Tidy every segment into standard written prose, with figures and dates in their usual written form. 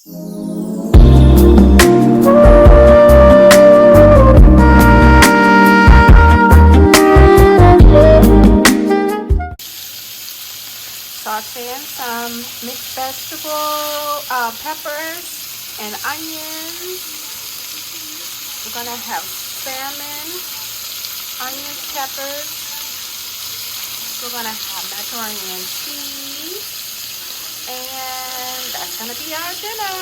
Sauteing some mixed vegetable peppers and onions. We're gonna have salmon, onions, peppers. We're gonna have macaroni and cheese, and that's gonna be our dinner.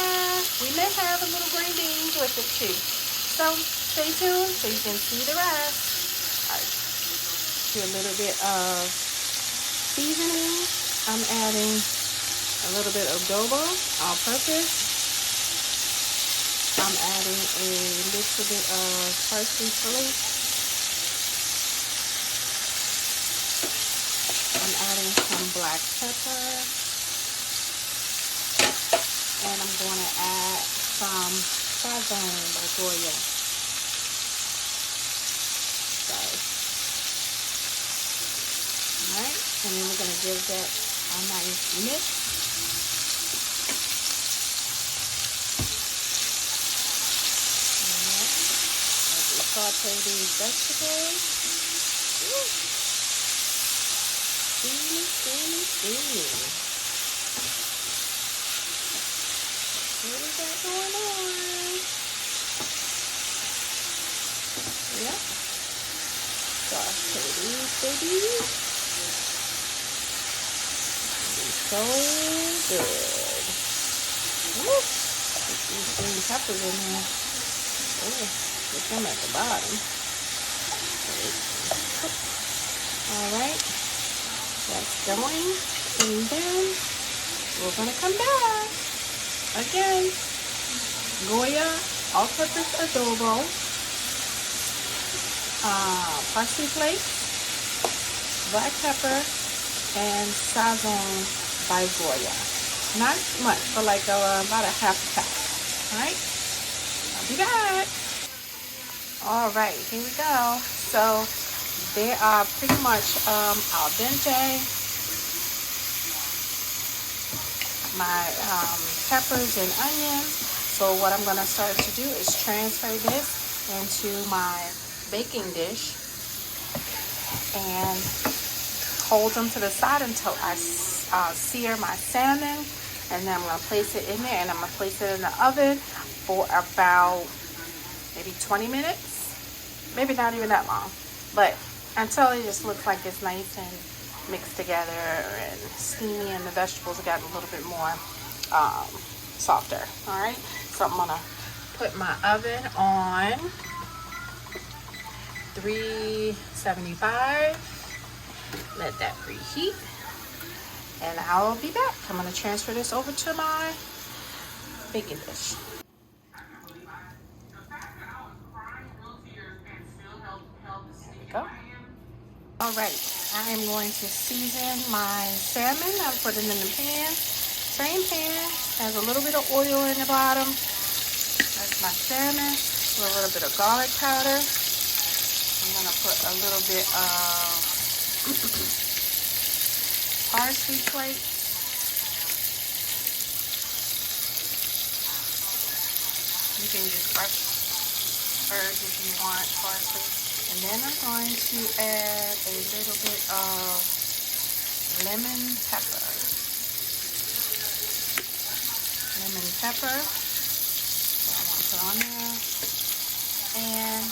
We may have a little green beans with it too. So stay tuned so you can see the rest. All right, do a little bit of seasoning. I'm adding a little bit of adobo, all-purpose. I'm adding a little bit of parsley flakes. I'm adding some black pepper. And I'm going to add some SALMON by Goya. Sorry. Alright, and then we're going to give that a nice mix. Alright, as we saute these vegetables. Steamy. What is that going on? Yep. Saute these babies. So good. Woo. Put these green peppers in there. Oh, put them at the bottom. Alright. That's going. And then we're going to come back. Again. Goya all-purpose adobo. Parsley flakes. Black pepper. And SALMON by Goya. Not much, but like about a half pack. Alright? I'll be back. Alright, here we go. So they are pretty much al dente. My peppers and onions. So what I'm going to start to do is transfer this into my baking dish and hold them to the side until I sear my salmon, and then I'm going to place it in there, and I'm going to place it in the oven for about maybe 20 minutes, maybe not even that long, but until it just looks like it's nice and mixed together and steamy, and the vegetables have gotten a little bit more softer. All right, so I'm going to put my oven on 375. Let that reheat, and I'll be back. I'm going to transfer this over to my baking dish. There we go. All right, I am going to season my salmon. I'll put it in the pan. Same pan, has a little bit of oil in the bottom. That's my salmon. A little bit of garlic powder. I'm going to put a little bit of parsley flakes. You can use fresh herbs if you want, parsley. And then I'm going to add a little bit of lemon pepper. Lemon pepper. So I want to put on there. And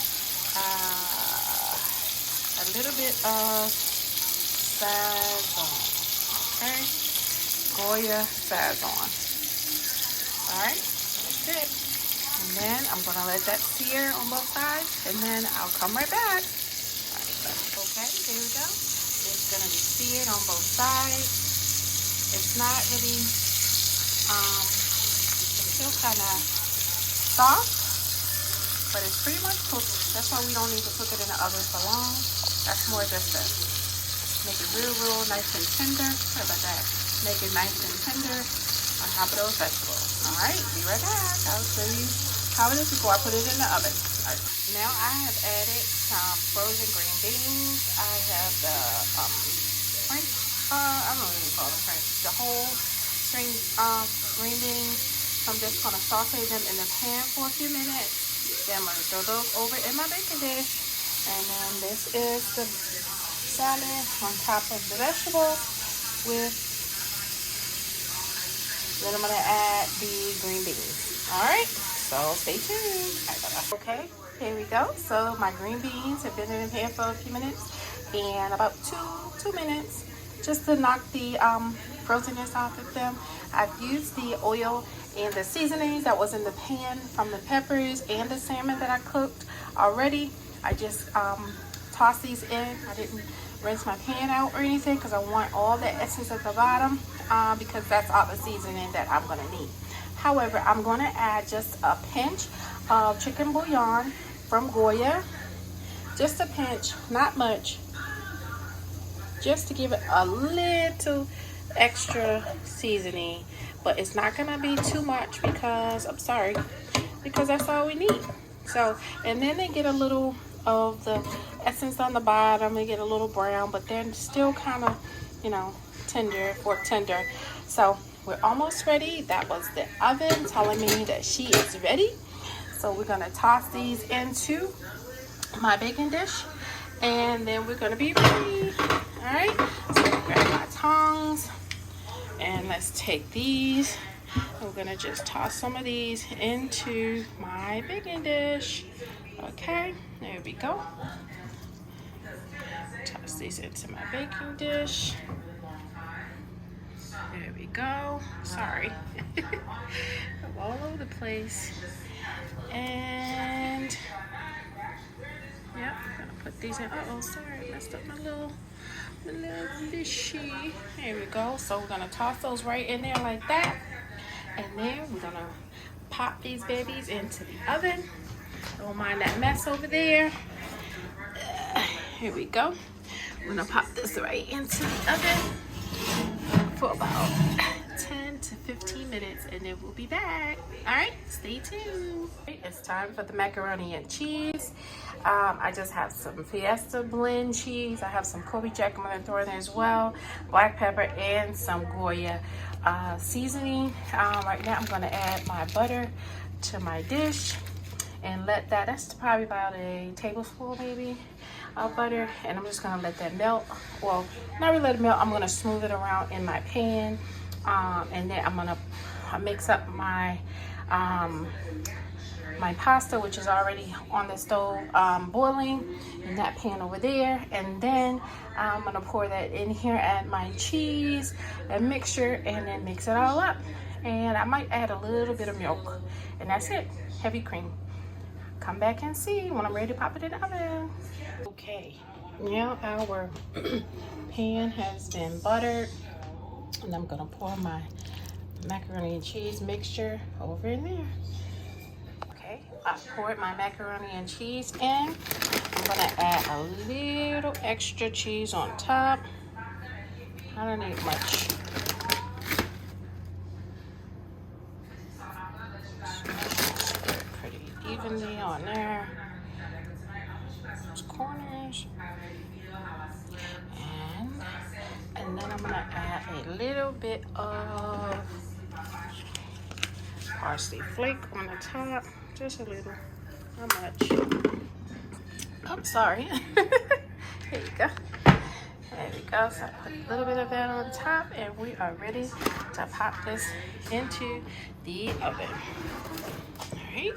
a little bit of SALMON. Okay? Goya SALMON. Alright, that's it. And then I'm going to let that sear on both sides, and then I'll come right back. Okay, there we go. It's going to be seared on both sides. It's not really, it's still kind of soft, but it's pretty much cooked. That's why we don't need to cook it in the oven for long. That's more just to make it real nice and tender. Sorry about that. Make it nice and tender on top of those vegetables. Alright, be right back. I'll show you how it is before I put it in the oven. Right. Now I have added some frozen green beans. I have the French, I don't know what you call them, French. The whole string green beans. I'm just going to saute them in the pan for a few minutes. Then I'm going to throw those over in my baking dish. And then this is the salmon on top of the vegetables with, then I'm going to add the green beans. All right, so stay tuned. All right, bye-bye. Okay, here we go. So my green beans have been in the pan for a few minutes, and about two minutes just to knock the frozenness off of them. I've used the oil and the seasonings that was in the pan from the peppers and the salmon that I cooked already. I just tossed these in. I didn't rinse my pan out or anything because I want all the essence at the bottom because that's all the seasoning that I'm gonna need. However, I'm gonna add just a pinch of chicken bouillon from Goya. Just a pinch, not much. Just to give it a little extra seasoning, but it's not gonna be too much because because that's all we need. So, and then they get a little of the essence on the bottom. They get a little brown, but they're still kind of, you know, fork tender. So we're almost ready. That was the oven telling me that she is ready. So we're gonna toss these into my baking dish, and then we're gonna be ready. All right, so grab my tongs and let's take these. We're gonna just toss some of these into my baking dish. Okay, there we go. Toss these into my baking dish. There we go. Sorry. I'm all over the place. And yep, I'm gonna put these in. Uh-oh, sorry, messed up my little dishy. There we go. So we're gonna toss those right in there like that. And then we're gonna pop these babies into the oven. Don't mind that mess over there. Here we go. We're gonna pop this right into the oven for about 10 to 15 minutes, and then we'll be back. All right, stay tuned. It's time for the macaroni and cheese. I just have some Fiesta blend cheese. I have some Kobe Jack I'm gonna throw in there as well, black pepper, and some Goya seasoning. Right now I'm gonna add my butter to my dish and let that's probably about a tablespoon maybe of butter, and I'm just gonna let that melt. Well, not really let it melt. I'm gonna smooth it around in my pan, and then I'm gonna mix up my my pasta, which is already on the stove boiling in that pan over there, and then I'm gonna pour that in here, add my cheese and mixture, and then mix it all up. And I might add a little bit of milk, and that's it. Heavy cream. Come back and see when I'm ready to pop it in the oven. Okay, now our pan has been buttered, and I'm gonna pour my macaroni and cheese mixture over in there. Okay, I poured my macaroni and cheese in. I'm gonna add a little extra cheese on top. I don't need much. Pretty evenly on there. Those corners. And then I'm gonna add a little bit of parsley flake on the top, just a little, not much. I'm sorry. Here you go. There we go. So I put a little bit of that on top, and we are ready to pop this into the oven. All right.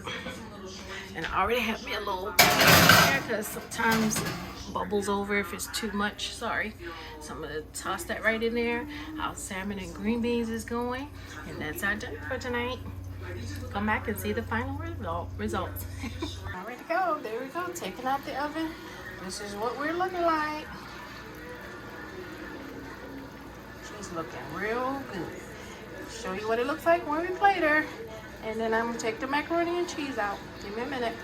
And I already have me a little there because sometimes it bubbles over if it's too much. Sorry. So I'm gonna toss that right in there. Our salmon and green beans is going, and that's our dinner for tonight. Come back and see the final results. All ready to go. There we go. Taking out the oven. This is what we're looking like. She's looking real good. Show you what it looks like when we plate her. And then I'm gonna take the macaroni and cheese out. Give me a minute.